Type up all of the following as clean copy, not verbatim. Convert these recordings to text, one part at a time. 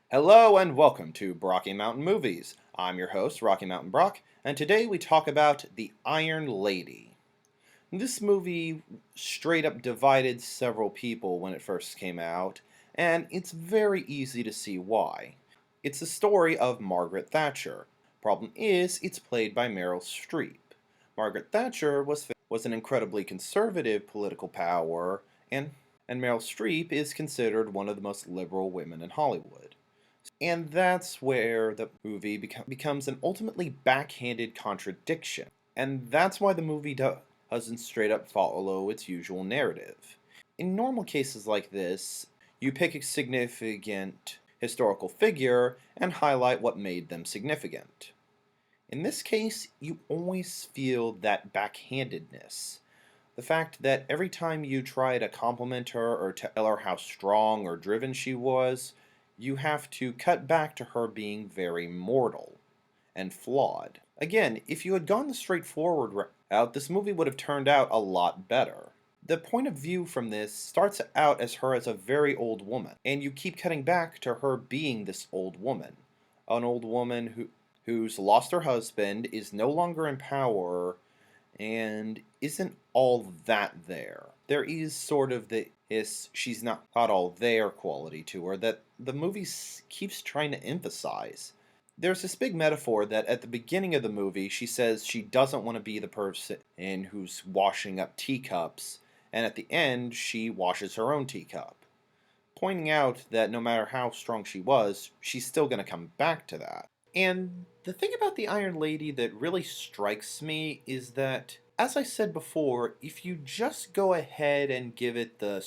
Hello and welcome to Brocky Mountain Movies. I'm your host, Rocky Mountain Brock, and today we talk about The Iron Lady. This movie straight up divided several people when it first came out, and it's very easy to see why. It's the story of Margaret Thatcher. Problem is, it's played by Meryl Streep. Margaret Thatcher was an incredibly conservative political power, and Meryl Streep is considered one of the most liberal women in Hollywood. And that's where the movie becomes an ultimately backhanded contradiction. And that's why the movie doesn't straight up follow its usual narrative. In normal cases like this, you pick a significant historical figure and highlight what made them significant. In this case, you always feel that backhandedness. The fact that every time you try to compliment her or tell her how strong or driven she was, you have to cut back to her being very mortal and flawed. Again, if you had gone the straightforward route, this movie would have turned out a lot better. The point of view from this starts out as her as a very old woman, and you keep cutting back to her being this old woman. An old woman who's lost her husband, is no longer in power, and isn't all that there. There is sort of she's not all there quality to her that the movie keeps trying to emphasize. There's this big metaphor that at the beginning of the movie she says she doesn't want to be the person who's washing up teacups, and at the end she washes her own teacup, pointing out that no matter how strong she was, she's still going to come back to that. And the thing about the Iron Lady that really strikes me is that, as I said before, if you just go ahead and give it the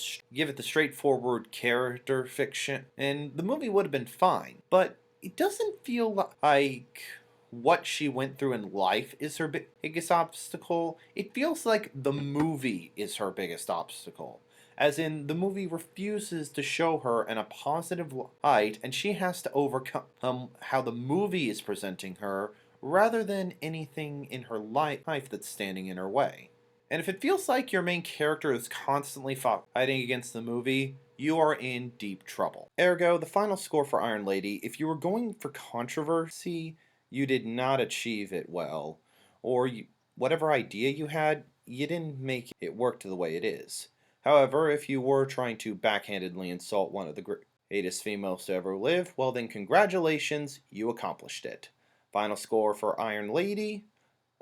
straightforward character fiction, and the movie would have been fine. But it doesn't feel like what she went through in life is her biggest obstacle. It feels like the movie is her biggest obstacle. As in, the movie refuses to show her in a positive light, and she has to overcome how the movie is presenting her rather than anything in her life that's standing in her way. And if it feels like your main character is constantly fighting against the movie, you are in deep trouble. Ergo, the final score for Iron Lady, if you were going for controversy, you did not achieve it well, or whatever idea you had, you didn't make it work to the way it is. However, if you were trying to backhandedly insult one of the greatest females to ever live, well then congratulations, you accomplished it. Final score for Iron Lady,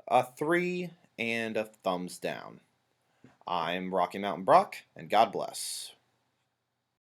a 3 and a thumbs down. I'm Rocky Mountain Brock, and God bless.